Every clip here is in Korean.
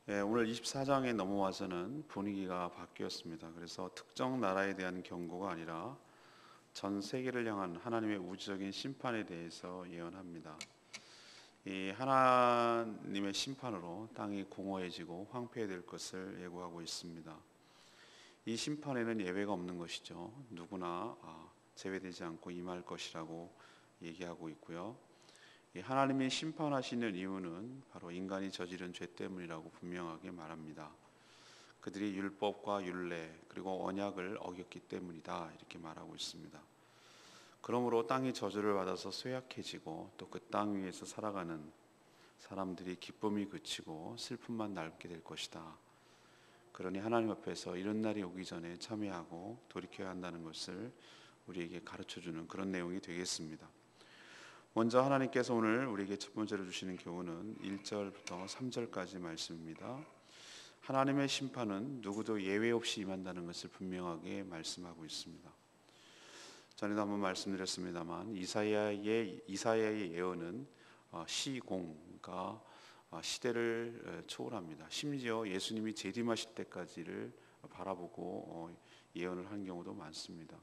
오늘 24장에 넘어와서는 분위기가 바뀌었습니다. 그래서 특정 나라에 대한 경고가 아니라 전 세계를 향한 하나님의 우주적인 심판에 대해서 예언합니다. 이 하나님의 심판으로 땅이 공허해지고 황폐해질 것을 예고하고 있습니다. 이 심판에는 예외가 없는 것이죠. 누구나 제외되지 않고 임할 것이라고 얘기하고 있고요. 하나님이 심판하시는 이유는 바로 인간이 저지른 죄 때문이라고 분명하게 말합니다. 그들이 율법과 율례 그리고 언약을 어겼기 때문이다 이렇게 말하고 있습니다. 그러므로 땅이 저주를 받아서 쇠약해지고 또 그 땅 위에서 살아가는 사람들이 기쁨이 그치고 슬픔만 남게 될 것이다. 그러니 하나님 앞에서 이런 날이 오기 전에 참여하고 돌이켜야 한다는 것을 우리에게 가르쳐주는 그런 내용이 되겠습니다. 먼저 하나님께서 오늘 우리에게 첫 번째로 주시는 교훈은 1절부터 3절까지 말씀입니다. 하나님의 심판은 누구도 예외 없이 임한다는 것을 분명하게 말씀하고 있습니다. 전에도 한번 말씀드렸습니다만 이사야의 예언은 시공과 시대를 초월합니다. 심지어 예수님이 재림하실 때까지를 바라보고 예언을 한 경우도 많습니다.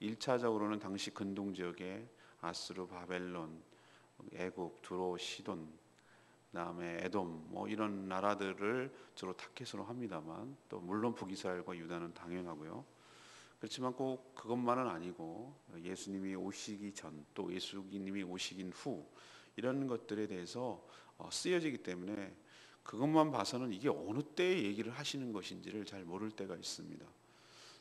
1차적으로는 당시 근동 지역에 아수르, 바벨론, 애굽, 두로, 시돈, 그다음에 에돔 이런 나라들을 주로 타겟으로 합니다만 또 물론 북이스라엘과 유다는 당연하고요. 그렇지만 꼭 그것만은 아니고 예수님이 오시기 전 또 예수님이 오시긴 후 이런 것들에 대해서 쓰여지기 때문에 그것만 봐서는 이게 어느 때에 얘기를 하시는 것인지를 잘 모를 때가 있습니다.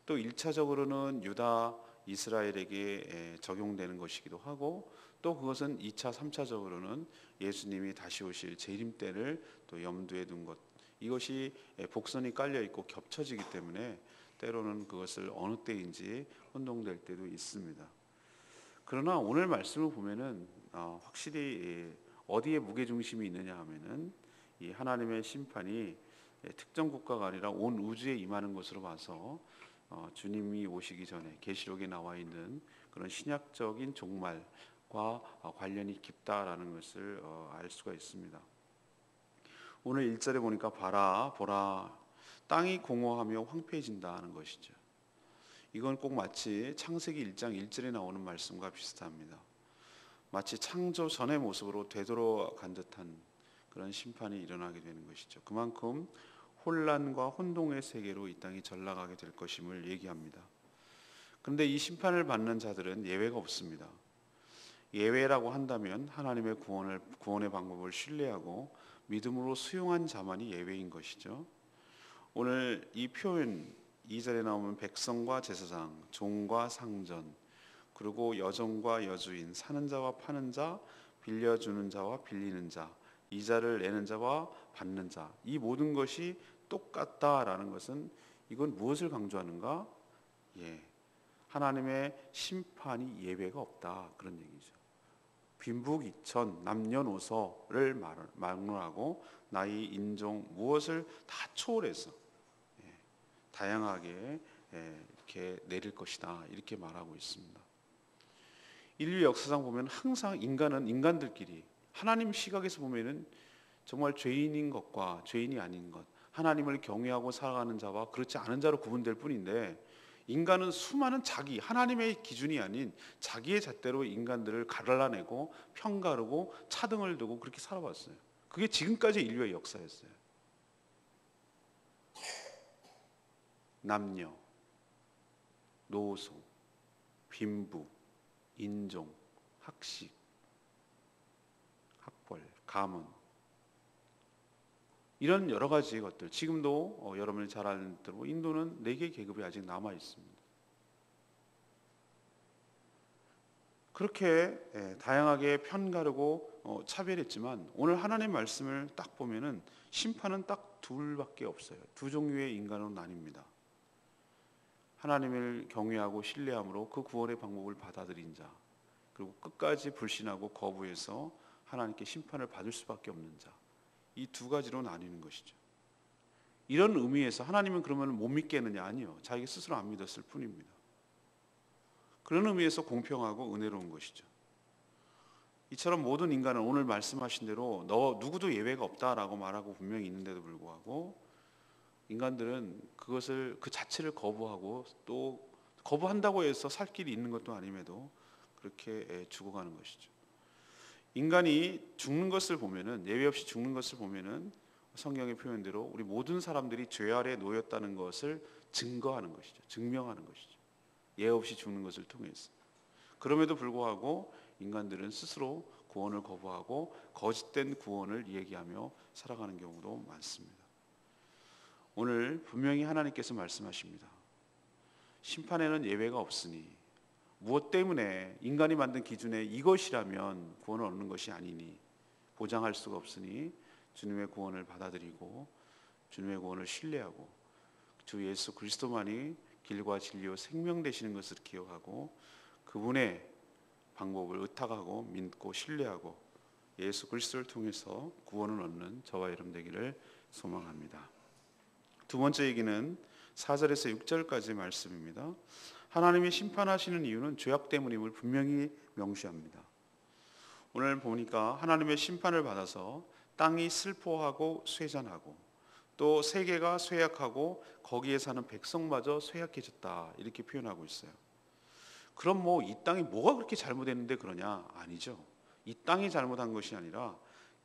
또 1차적으로는 유다 이스라엘에게 적용되는 것이기도 하고 또 그것은 2차, 3차적으로는 예수님이 다시 오실 재림 때를 또 염두에 둔 것, 이것이 복선이 깔려 있고 겹쳐지기 때문에 때로는 그것을 어느 때인지 혼동될 때도 있습니다. 그러나 오늘 말씀을 보면은 확실히 어디에 무게중심이 있느냐 하면은 이 하나님의 심판이 특정 국가가 아니라 온 우주에 임하는 것으로 봐서 주님이 오시기 전에 계시록에 나와 있는 그런 신약적인 종말과 관련이 깊다라는 것을 알 수가 있습니다. 오늘 1절에 보니까 보라 땅이 공허하며 황폐해진다는 것이죠. 이건 꼭 마치 창세기 1장 1절에 나오는 말씀과 비슷합니다. 마치 창조 전의 모습으로 되돌아간 듯한 그런 심판이 일어나게 되는 것이죠. 그만큼 혼란과 혼동의 세계로 이 땅이 전락하게 될 것임을 얘기합니다. 그런데 이 심판을 받는 자들은 예외가 없습니다. 예외라고 한다면 하나님의 구원의 방법을 신뢰하고 믿음으로 수용한 자만이 예외인 것이죠. 오늘 이 표현 2절에 나오면 백성과 제사장, 종과 상전, 그리고 여종과 여주인, 사는 자와 파는 자, 빌려주는 자와 빌리는 자, 이자를 내는 자와 받는 자, 이 모든 것이 똑같다라는 것은 이건 무엇을 강조하는가? 하나님의 심판이 예외가 없다 그런 얘기죠. 빈부귀천, 남녀노소를 막론하고 나이, 인종 무엇을 다 초월해서 다양하게 이렇게 내릴 것이다 이렇게 말하고 있습니다. 인류 역사상 보면 항상 인간들끼리 하나님 시각에서 보면은 정말 죄인인 것과 죄인이 아닌 것, 하나님을 경외하고 살아가는 자와 그렇지 않은 자로 구분될 뿐인데 인간은 수많은 하나님의 기준이 아닌 자기의 잣대로 인간들을 갈라내고 편가르고 차등을 두고 그렇게 살아왔어요. 그게 지금까지 인류의 역사였어요. 남녀, 노소, 빈부, 인종, 학식, 학벌, 가문 이런 여러 가지 것들 지금도 여러분이 잘 아는 대로 인도는 4개 계급이 아직 남아 있습니다. 그렇게 다양하게 편가르고 차별했지만 오늘 하나님의 말씀을 딱 보면은 심판은 딱 둘밖에 없어요. 두 종류의 인간으로 나뉩니다. 하나님을 경외하고 신뢰함으로 그 구원의 방법을 받아들인 자, 그리고 끝까지 불신하고 거부해서 하나님께 심판을 받을 수밖에 없는 자, 이 두 가지로 나뉘는 것이죠. 이런 의미에서 하나님은 그러면 못 믿겠느냐? 아니요. 자기 스스로 안 믿었을 뿐입니다. 그런 의미에서 공평하고 은혜로운 것이죠. 이처럼 모든 인간은 오늘 말씀하신 대로 너 누구도 예외가 없다라고 말하고 분명히 있는데도 불구하고 인간들은 그것을 그 자체를 거부하고 또 거부한다고 해서 살 길이 있는 것도 아님에도 그렇게 죽어가는 것이죠. 인간이 죽는 것을 보면은 예외 없이 죽는 것을 보면은 성경의 표현대로 우리 모든 사람들이 죄 아래 놓였다는 것을 증거하는 것이죠. 증명하는 것이죠. 예외 없이 죽는 것을 통해서. 그럼에도 불구하고 인간들은 스스로 구원을 거부하고 거짓된 구원을 얘기하며 살아가는 경우도 많습니다. 오늘 분명히 하나님께서 말씀하십니다. 심판에는 예외가 없으니 무엇 때문에 인간이 만든 기준에 이것이라면 구원을 얻는 것이 아니니 보장할 수가 없으니 주님의 구원을 받아들이고 주님의 구원을 신뢰하고 주 예수 그리스도만이 길과 진리요 생명 되시는 것을 기억하고 그분의 방법을 의탁하고 믿고 신뢰하고 예수 그리스도를 통해서 구원을 얻는 저와 여러분 되기를 소망합니다. 두 번째 얘기는 4절에서 6절까지 말씀입니다. 하나님이 심판하시는 이유는 죄악 때문임을 분명히 명시합니다. 오늘 보니까 하나님의 심판을 받아서 땅이 슬퍼하고 쇠잔하고 또 세계가 쇠약하고 거기에 사는 백성마저 쇠약해졌다 이렇게 표현하고 있어요. 그럼 뭐 이 땅이 뭐가 그렇게 잘못했는데 그러냐? 아니죠. 이 땅이 잘못한 것이 아니라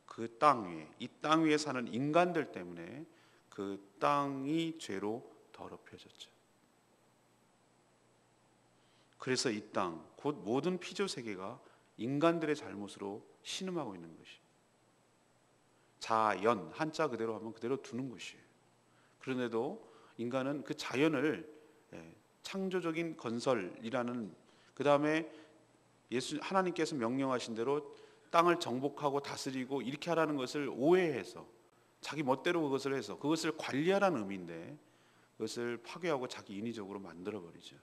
그 땅 위에 이 땅 위에 사는 인간들 때문에 그 땅이 죄로 더럽혀졌죠. 그래서 이 땅, 곧 모든 피조 세계가 인간들의 잘못으로 신음하고 있는 것이. 자연, 한자 그대로 하면 그대로 두는 것이에요. 그런데도 인간은 그 자연을 창조적인 건설이라는 그 다음에 하나님께서 명령하신 대로 땅을 정복하고 다스리고 이렇게 하라는 것을 오해해서 자기 멋대로 그것을 해서 그것을 관리하라는 의미인데 그것을 파괴하고 자기 인위적으로 만들어버리죠.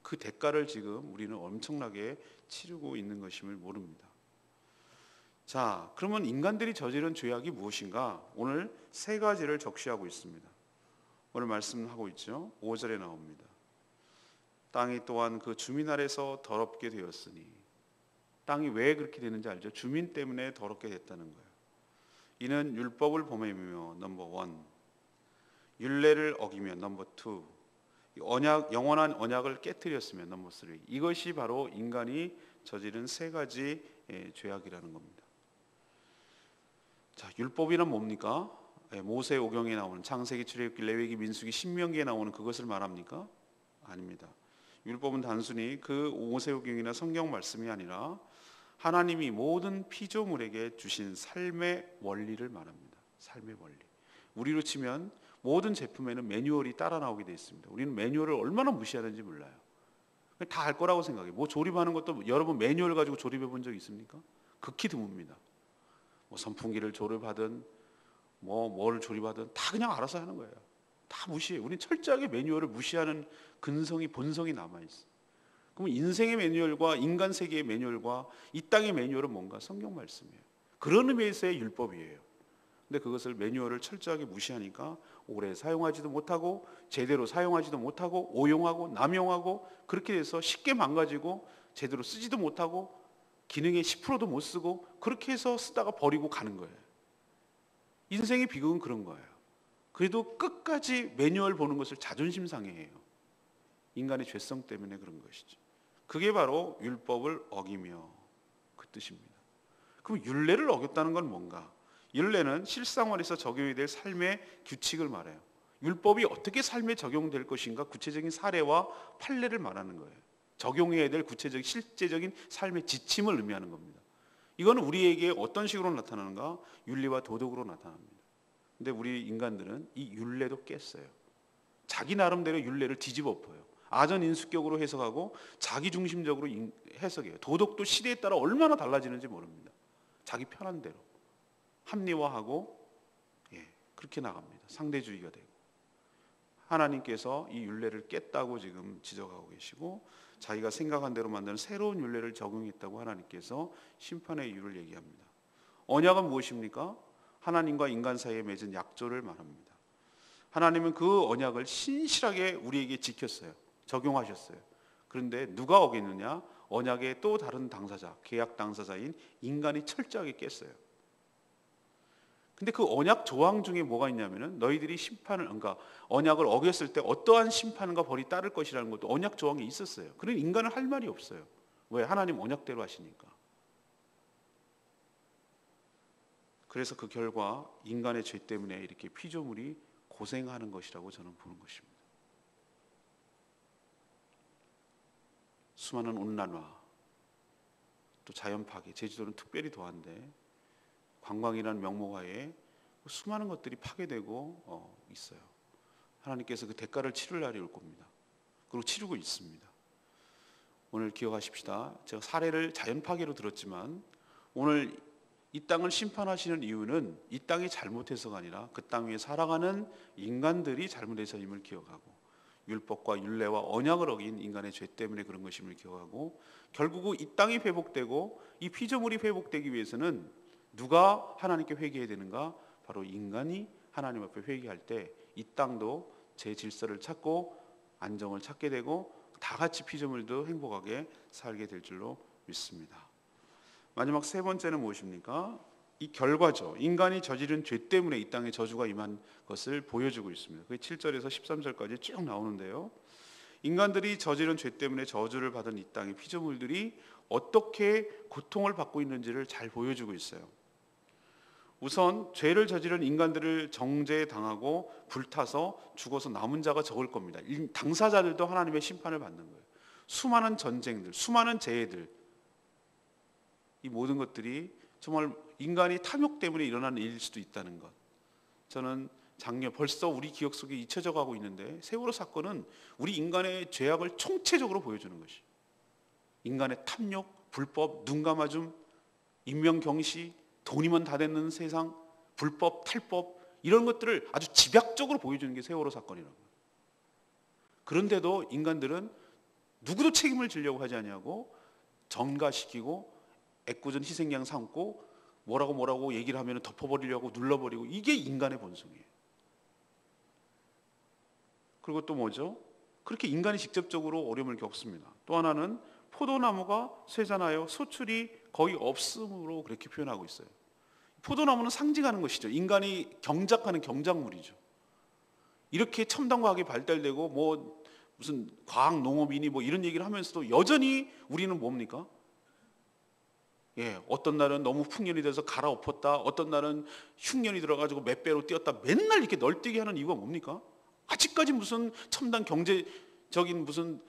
그 대가를 지금 우리는 엄청나게 치르고 있는 것임을 모릅니다. 자, 그러면 인간들이 저지른 죄악이 무엇인가? 오늘 세 가지를 적시하고 있습니다. 오늘 말씀하고 있죠. 5절에 나옵니다. 땅이 또한 그 주민 아래서 더럽게 되었으니 땅이 왜 그렇게 되는지 알죠? 주민 때문에 더럽게 됐다는 거예요. 이는 율법을 범하며 넘버 원, 율례를 어기며 넘버 투, 영원한 언약을 깨뜨렸으며 넘버 쓰리. 이것이 바로 인간이 저지른 세 가지 죄악이라는 겁니다. 자, 율법이란 뭡니까? 모세 오경에 나오는 창세기, 출애굽기, 레위기, 민수기, 신명기에 나오는 그것을 말합니까? 아닙니다. 율법은 단순히 그 모세오경이나 성경 말씀이 아니라 하나님이 모든 피조물에게 주신 삶의 원리를 말합니다. 삶의 원리. 우리로 치면 모든 제품에는 매뉴얼이 따라 나오게 되어 있습니다. 우리는 매뉴얼을 얼마나 무시하는지 몰라요. 다 알 거라고 생각해요. 뭐 조립하는 것도 여러분 매뉴얼 가지고 조립해 본 적 있습니까? 극히 드뭅니다. 뭐 선풍기를 조립하든 뭐를 조립하든 다 그냥 알아서 하는 거예요. 다 무시해요. 우리는 철저하게 매뉴얼을 무시하는 본성이 남아있어요. 그럼 인생의 매뉴얼과 인간 세계의 매뉴얼과 이 땅의 매뉴얼은 뭔가? 성경 말씀이에요. 그런 의미에서의 율법이에요. 근데 그것을 매뉴얼을 철저하게 무시하니까 오래 사용하지도 못하고 제대로 사용하지도 못하고 오용하고 남용하고 그렇게 돼서 쉽게 망가지고 제대로 쓰지도 못하고 기능의 10%도 못 쓰고 그렇게 해서 쓰다가 버리고 가는 거예요. 인생의 비극은 그런 거예요. 그래도 끝까지 매뉴얼 보는 것을 자존심 상해해요. 인간의 죄성 때문에 그런 것이죠. 그게 바로 율법을 어기며 그 뜻입니다. 그럼 율례를 어겼다는 건 뭔가? 율례는 실생활에서 적용이 될 삶의 규칙을 말해요. 율법이 어떻게 삶에 적용될 것인가 구체적인 사례와 판례를 말하는 거예요. 적용해야 될 구체적인 실제적인 삶의 지침을 의미하는 겁니다. 이거는 우리에게 어떤 식으로 나타나는가? 윤리와 도덕으로 나타납니다. 근데 우리 인간들은 이 율례도 깼어요. 자기 나름대로 율례를 뒤집어 엎어요. 아전인수격으로 해석하고 자기중심적으로 해석해요. 도덕도 시대에 따라 얼마나 달라지는지 모릅니다. 자기 편한 대로 합리화하고 그렇게 나갑니다. 상대주의가 되고 하나님께서 이 율례를 깼다고 지금 지적하고 계시고 자기가 생각한 대로 만드는 새로운 율례를 적용했다고 하나님께서 심판의 이유를 얘기합니다. 언약은 무엇입니까? 하나님과 인간 사이에 맺은 약조를 말합니다. 하나님은 그 언약을 신실하게 우리에게 지켰어요. 적용하셨어요. 그런데 누가 어겼느냐? 언약의 또 다른 당사자, 계약 당사자인 인간이 철저하게 깼어요. 근데 그 언약 조항 중에 뭐가 있냐면은 너희들이 심판을, 그러니까 언약을 어겼을 때 어떠한 심판과 벌이 따를 것이라는 것도 언약 조항에 있었어요. 그런 인간은 할 말이 없어요. 왜? 하나님 언약대로 하시니까. 그래서 그 결과 인간의 죄 때문에 이렇게 피조물이 고생하는 것이라고 저는 보는 것입니다. 수많은 온난화, 또 자연 파괴, 제주도는 특별히 더한데 관광이라는 명목하에 수많은 것들이 파괴되고 있어요. 하나님께서 그 대가를 치를 날이 올 겁니다. 그리고 치르고 있습니다. 오늘 기억하십시다. 제가 사례를 자연 파괴로 들었지만 오늘 이 땅을 심판하시는 이유는 이 땅이 잘못해서가 아니라 그 땅 위에 살아가는 인간들이 잘못해서임을 기억하고, 율법과 율례와 언약을 어긴 인간의 죄 때문에 그런 것임을 기억하고, 결국 이 땅이 회복되고 이 피조물이 회복되기 위해서는 누가 하나님께 회개해야 되는가? 바로 인간이 하나님 앞에 회개할 때 이 땅도 제 질서를 찾고 안정을 찾게 되고 다 같이 피조물도 행복하게 살게 될 줄로 믿습니다. 마지막 세 번째는 무엇입니까? 이 결과죠. 인간이 저지른 죄 때문에 이 땅에 저주가 임한 것을 보여주고 있습니다. 그게 7절에서 13절까지 쭉 나오는데요. 인간들이 저지른 죄 때문에 저주를 받은 이 땅의 피조물들이 어떻게 고통을 받고 있는지를 잘 보여주고 있어요. 우선 죄를 저지른 인간들을 정죄당하고 불타서 죽어서 남은 자가 적을 겁니다. 당사자들도 하나님의 심판을 받는 거예요. 수많은 전쟁들, 수많은 재해들, 이 모든 것들이 정말 인간이 탐욕 때문에 일어나는 일일 수도 있다는 것. 저는 작년 벌써 우리 기억 속에 잊혀져 가고 있는데 세월호 사건은 우리 인간의 죄악을 총체적으로 보여주는 것이, 인간의 탐욕, 불법, 눈 감아줌, 인명경시, 돈이면 다 되는 세상, 불법, 탈법, 이런 것들을 아주 집약적으로 보여주는 게 세월호 사건이라고. 그런데도 인간들은 누구도 책임을 지려고 하지 아니하고 전가시키고 애꿎은 희생양 삼고 뭐라고 얘기를 하면 덮어버리려고 눌러버리고, 이게 인간의 본성이에요. 그리고 또 뭐죠? 그렇게 인간이 직접적으로 어려움을 겪습니다. 또 하나는 포도나무가 쇠잔하여 소출이 거의 없음으로 그렇게 표현하고 있어요. 포도나무는 상징하는 것이죠. 인간이 경작하는 경작물이죠. 이렇게 첨단 과학이 발달되고 뭐 무슨 과학 농업이니 뭐 이런 얘기를 하면서도 여전히 우리는 뭡니까? 어떤 날은 너무 풍년이 돼서 갈아엎었다, 어떤 날은 흉년이 들어가지고 몇 배로 뛰었다, 맨날 이렇게 널뛰게 하는 이유가 뭡니까? 아직까지 무슨 첨단 경제적인 무슨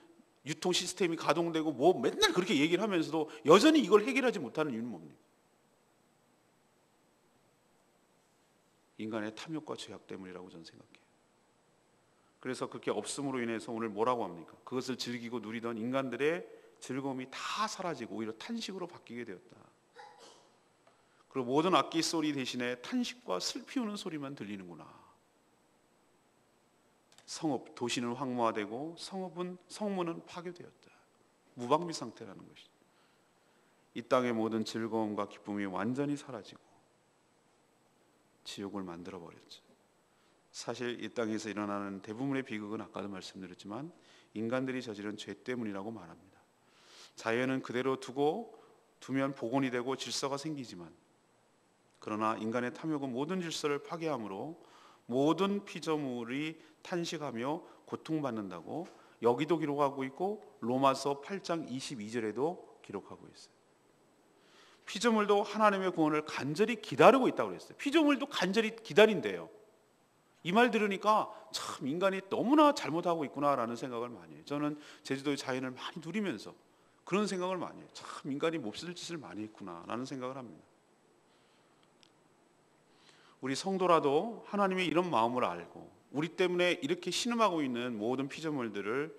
유통 시스템이 가동되고 뭐 맨날 그렇게 얘기를 하면서도 여전히 이걸 해결하지 못하는 이유는 뭡니까? 인간의 탐욕과 죄악 때문이라고 저는 생각해요. 그래서 그렇게 없음으로 인해서 오늘 뭐라고 합니까? 그것을 즐기고 누리던 인간들의 즐거움이 다 사라지고 오히려 탄식으로 바뀌게 되었다. 그리고 모든 악기 소리 대신에 탄식과 슬피 우는 소리만 들리는구나. 성읍, 도시는 황무화되고 성문은 파괴되었다. 무방비 상태라는 것이죠. 이 땅의 모든 즐거움과 기쁨이 완전히 사라지고 지옥을 만들어 버렸죠. 사실 이 땅에서 일어나는 대부분의 비극은 아까도 말씀드렸지만 인간들이 저지른 죄 때문이라고 말합니다. 자연은 그대로 두면 복원이 되고 질서가 생기지만, 그러나 인간의 탐욕은 모든 질서를 파괴하므로 모든 피조물이 탄식하며 고통받는다고 여기도 기록하고 있고 로마서 8장 22절에도 기록하고 있어요. 피조물도 하나님의 구원을 간절히 기다리고 있다고 그랬어요. 피조물도 간절히 기다린대요. 이 말 들으니까 참 인간이 너무나 잘못하고 있구나라는 생각을 많이 해요. 저는 제주도의 자연을 많이 누리면서 그런 생각을 많이 해요. 참 인간이 몹쓸 짓을 많이 했구나라는 생각을 합니다. 우리 성도라도 하나님의 이런 마음을 알고 우리 때문에 이렇게 신음하고 있는 모든 피조물들을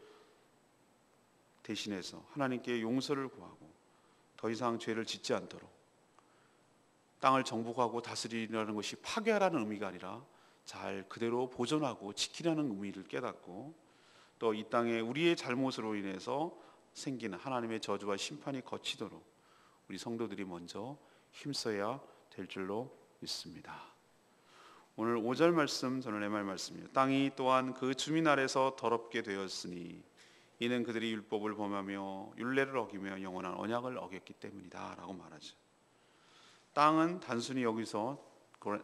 대신해서 하나님께 용서를 구하고 더 이상 죄를 짓지 않도록, 땅을 정복하고 다스리라는 것이 파괴하라는 의미가 아니라 잘 그대로 보존하고 지키라는 의미를 깨닫고, 또 이 땅에 우리의 잘못으로 인해서 생기는 하나님의 저주와 심판이 거치도록 우리 성도들이 먼저 힘써야 될 줄로 믿습니다. 오늘 5절 말씀, 저는 MR 말씀이에요. 땅이 또한 그 주민 아래서 더럽게 되었으니 이는 그들이 율법을 범하며 율례를 어기며 영원한 언약을 어겼기 때문이다 라고 말하죠. 땅은 단순히 여기서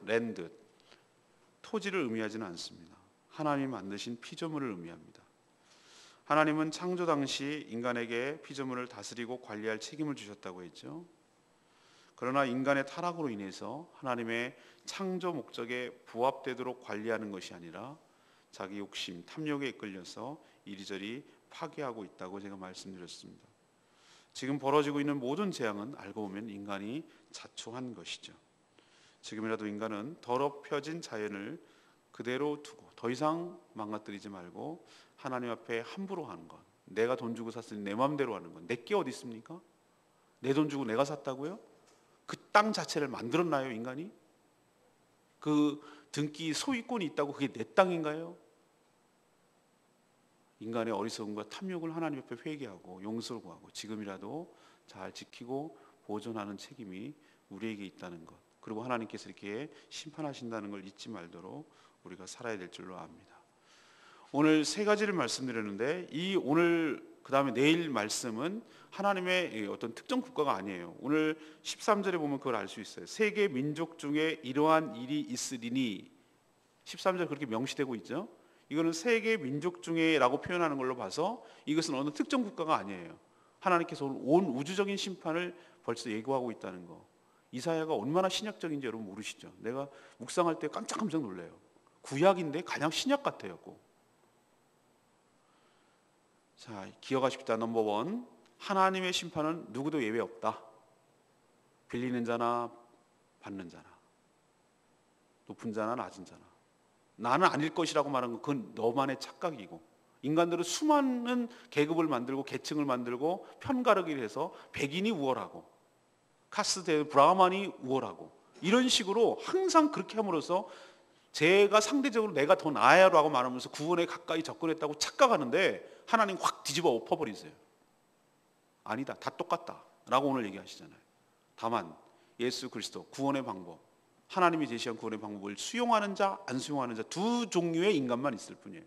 랜드, 토지를 의미하지는 않습니다. 하나님이 만드신 피조물을 의미합니다. 하나님은 창조 당시 인간에게 피조물을 다스리고 관리할 책임을 주셨다고 했죠. 그러나 인간의 타락으로 인해서 하나님의 창조 목적에 부합되도록 관리하는 것이 아니라 자기 욕심, 탐욕에 이끌려서 이리저리 파괴하고 있다고 제가 말씀드렸습니다. 지금 벌어지고 있는 모든 재앙은 알고 보면 인간이 자초한 것이죠. 지금이라도 인간은 더럽혀진 자연을 그대로 두고 더 이상 망가뜨리지 말고 하나님 앞에 함부로 하는 것, 내가 돈 주고 샀으니 내 마음대로 하는 것, 내게 어디 있습니까? 내 돈 주고 내가 샀다고요? 그 땅 자체를 만들었나요, 인간이? 그 등기 소유권이 있다고 그게 내 땅인가요? 인간의 어리석음과 탐욕을 하나님 앞에 회개하고 용서를 구하고 지금이라도 잘 지키고 보존하는 책임이 우리에게 있다는 것, 그리고 하나님께서 이렇게 심판하신다는 걸 잊지 말도록 우리가 살아야 될 줄로 압니다. 오늘 세 가지를 말씀드렸는데 이 오늘 그 다음에 내일 말씀은 하나님의 어떤 특정 국가가 아니에요. 오늘 13절에 보면 그걸 알 수 있어요. 세계 민족 중에 이러한 일이 있으리니, 13절 그렇게 명시되고 있죠. 이거는 세계 민족 중에라고 표현하는 걸로 봐서 이것은 어느 특정 국가가 아니에요. 하나님께서 온 우주적인 심판을 벌써 예고하고 있다는 거. 이사야가 얼마나 신약적인지 여러분 모르시죠? 내가 묵상할 때 깜짝 놀래요. 구약인데 가장 신약 같아요. 자, 기억하십시다. 넘버원, 하나님의 심판은 누구도 예외 없다. 빌리는 자나 받는 자나, 높은 자나 낮은 자나. 나는 아닐 것이라고 말하는 건 그건 너만의 착각이고, 인간들은 수많은 계급을 만들고 계층을 만들고 편가르기를 해서 백인이 우월하고 카스트 브라ಹ만이 우월하고 이런 식으로 항상 그렇게 함으로써 제가 상대적으로 내가 더 나아야라고 말하면서 구원에 가까이 접근했다고 착각하는데 하나님 확 뒤집어 엎어버리세요. 아니다, 다 똑같다 라고 오늘 얘기하시잖아요. 다만 예수 그리스도 구원의 방법, 하나님이 제시한 구원의 방법을 수용하는 자, 안 수용하는 자 두 종류의 인간만 있을 뿐이에요.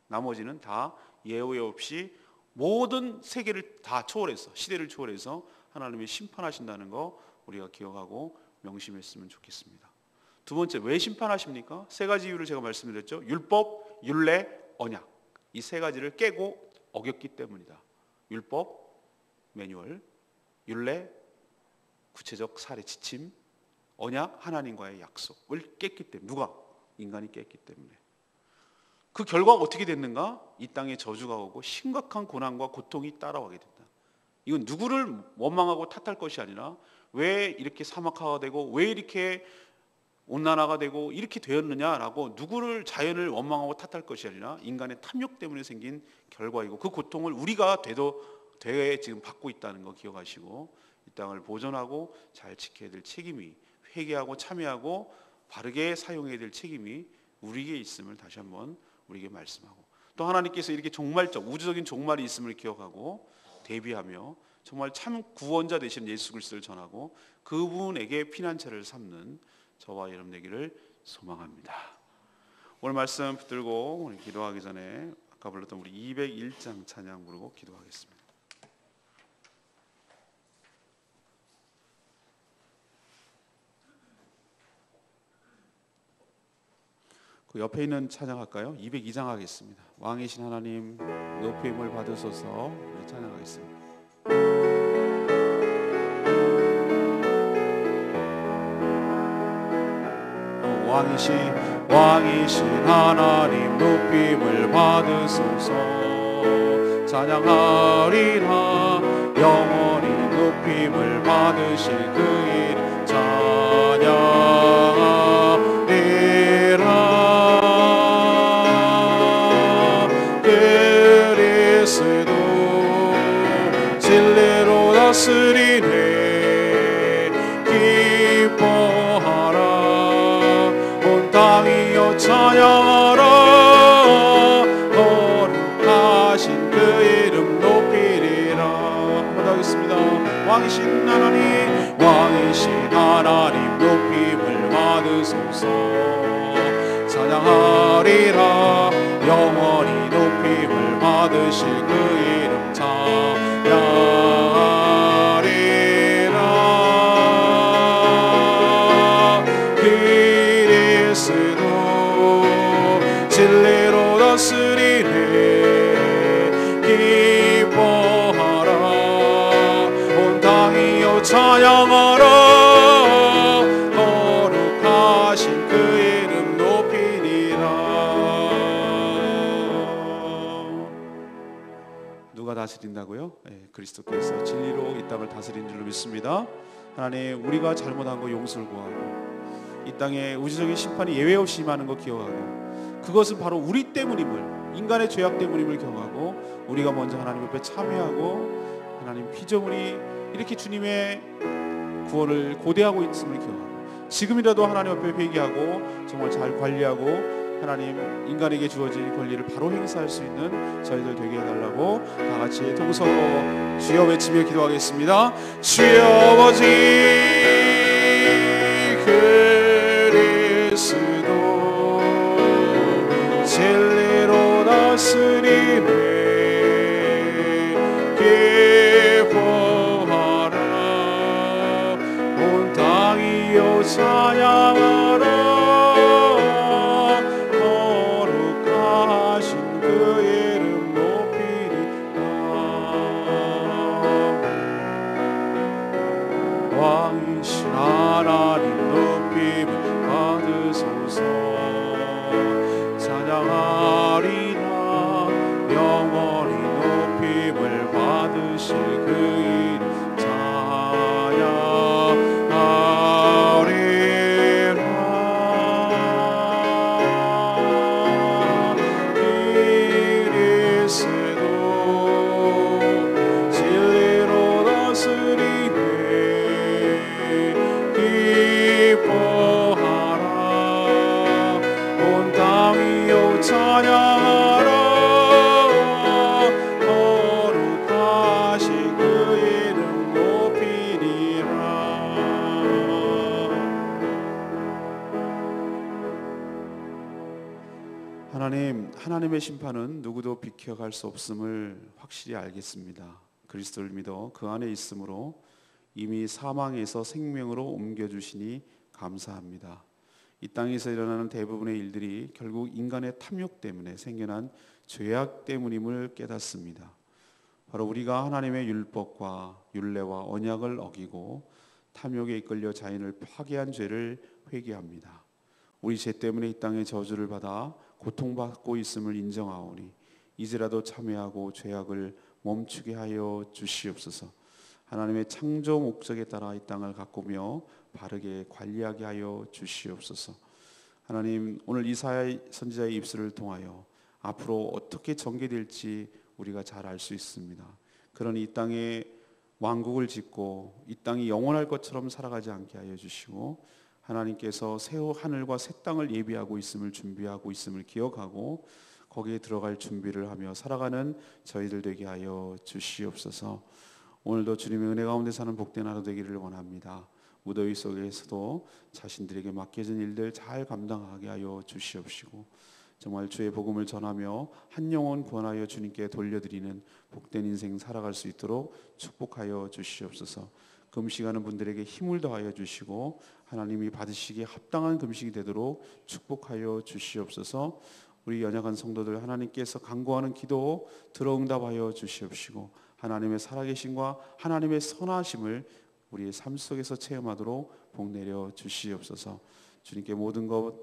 나머지는 다 예외 없이 모든 세계를 다 초월해서, 시대를 초월해서 하나님이 심판하신다는 거 우리가 기억하고 명심했으면 좋겠습니다. 두 번째, 왜 심판하십니까? 세 가지 이유를 제가 말씀드렸죠. 율법, 율례, 언약. 이 세 가지를 깨고 어겼기 때문이다. 율법, 매뉴얼, 율례, 구체적 사례 지침, 언약, 하나님과의 약속을 깼기 때문에. 누가? 인간이 깼기 때문에. 그 결과가 어떻게 됐는가? 이 땅에 저주가 오고 심각한 고난과 고통이 따라오게 된다. 이건 누구를 원망하고 탓할 것이 아니라 왜 이렇게 사막화가 되고 왜 이렇게 온난화가 되고 이렇게 되었느냐라고 누구를, 자연을 원망하고 탓할 것이 아니라 인간의 탐욕 때문에 생긴 결과이고, 그 고통을 우리가 되에 지금 받고 있다는 거 기억하시고 이 땅을 보존하고 잘 지켜야 될 책임이, 회개하고 참여하고 바르게 사용해야 될 책임이 우리에게 있음을 다시 한번 우리에게 말씀하고, 또 하나님께서 이렇게 종말적 우주적인 종말이 있음을 기억하고 대비하며 정말 참 구원자 되신 예수 그리스도를 전하고 그분에게 피난처를 삼는 저와 여러분 되기를 소망합니다. 오늘 말씀 붙들고 오늘 기도하기 전에 아까 불렀던 우리 201장 찬양 부르고 기도하겠습니다. 그 옆에 있는 찬양할까요? 202장 하겠습니다. 왕이신 하나님 높임을 받으소서. 네, 찬양하겠습니다. 왕이신 하나님 높임을 받으소서. 찬양하리라. 영원히 높임을 받으실 그 이름 찬양하리라. 그리스도 진리로 다스리네. 땅이여 찬양하라. 거룩하신 그 이름 높이리라. 한번 더 하겠습니다. 왕이신 하나님 높임을 받으소서. 찬양하리라. 영원히 높임을 받으실 그 진리로 다스리네. 기뻐하라 온 땅이여 찬양하라. 거룩하신 그 이름 높이니라. 누가 다스린다고요? 네, 그리스도께서 진리로 이 땅을 다스린 줄로 믿습니다. 하나님, 우리가 잘못한 거 용서를 구하고 이 땅에 우주적인 심판이 예외 없이 임하는 거 기억하고, 그것은 바로 우리 때문임을, 인간의 죄악 때문임을 기억하고, 우리가 먼저 하나님 옆에 참여하고 하나님 피조물이 이렇게 주님의 구원을 고대하고 있음을 기억하고, 지금이라도 하나님 앞에 회개하고 정말 잘 관리하고 하나님 인간에게 주어진 권리를 바로 행사할 수 있는 저희들 되게 해달라고 다 같이 통성으로 주여 외치며 기도하겠습니다. 주여 아버지 그리스도 진리로 다스리네. 기뻐하라 온 땅이여 찬양하라. 거룩하신 그 이름 높이리라. 왕이신 하나님 높임을 받으소서. 찬양하리라. 영원히 높임을 받으실 그 이름 찬양하리라. 그리스도 진리로 다스리네. 기뻐하라 온 땅이여 찬양하라. 거룩하신 그 이름 높이리라. 하나님, 하나님의 심판은 누구도 비켜갈 수 없음을 확실히 알겠습니다. 그리스도를 믿어 그 안에 있으므로 이미 사망에서 생명으로 옮겨주시니 감사합니다. 이 땅에서 일어나는 대부분의 일들이 결국 인간의 탐욕 때문에 생겨난 죄악 때문임을 깨닫습니다. 바로 우리가 하나님의 율법과 율례와 언약을 어기고 탐욕에 이끌려 자연을 파괴한 죄를 회개합니다. 우리 죄 때문에 이 땅의 저주를 받아 고통받고 있음을 인정하오니 이제라도 참회하고 죄악을 멈추게 하여 주시옵소서. 하나님의 창조 목적에 따라 이 땅을 가꾸며 바르게 관리하게 하여 주시옵소서. 하나님, 오늘 이사야 선지자의 입술을 통하여 앞으로 어떻게 전개될지 우리가 잘 알 수 있습니다. 그러니 이 땅에 왕국을 짓고 이 땅이 영원할 것처럼 살아가지 않게 하여 주시고, 하나님께서 새 하늘과 새 땅을 예비하고 있음을 준비하고 있음을 기억하고 거기에 들어갈 준비를 하며 살아가는 저희들 되게 하여 주시옵소서. 오늘도 주님의 은혜 가운데 사는 복된 하루 되기를 원합니다. 무더위 속에서도 자신들에게 맡겨진 일들 잘 감당하게 하여 주시옵시고, 정말 주의 복음을 전하며 한 영혼 구원하여 주님께 돌려드리는 복된 인생 살아갈 수 있도록 축복하여 주시옵소서. 금식하는 분들에게 힘을 더하여 주시고 하나님이 받으시기에 합당한 금식이 되도록 축복하여 주시옵소서. 우리 연약한 성도들 하나님께서 간구하는 기도 들어응답하여 주시옵시고, 하나님의 살아계심과 하나님의 선하심을 우리의 삶 속에서 체험하도록 복내려 주시옵소서. 주님께 모든 것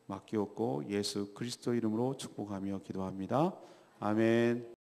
맡기옵고 예수 그리스도 이름으로 축복하며 기도합니다. 아멘.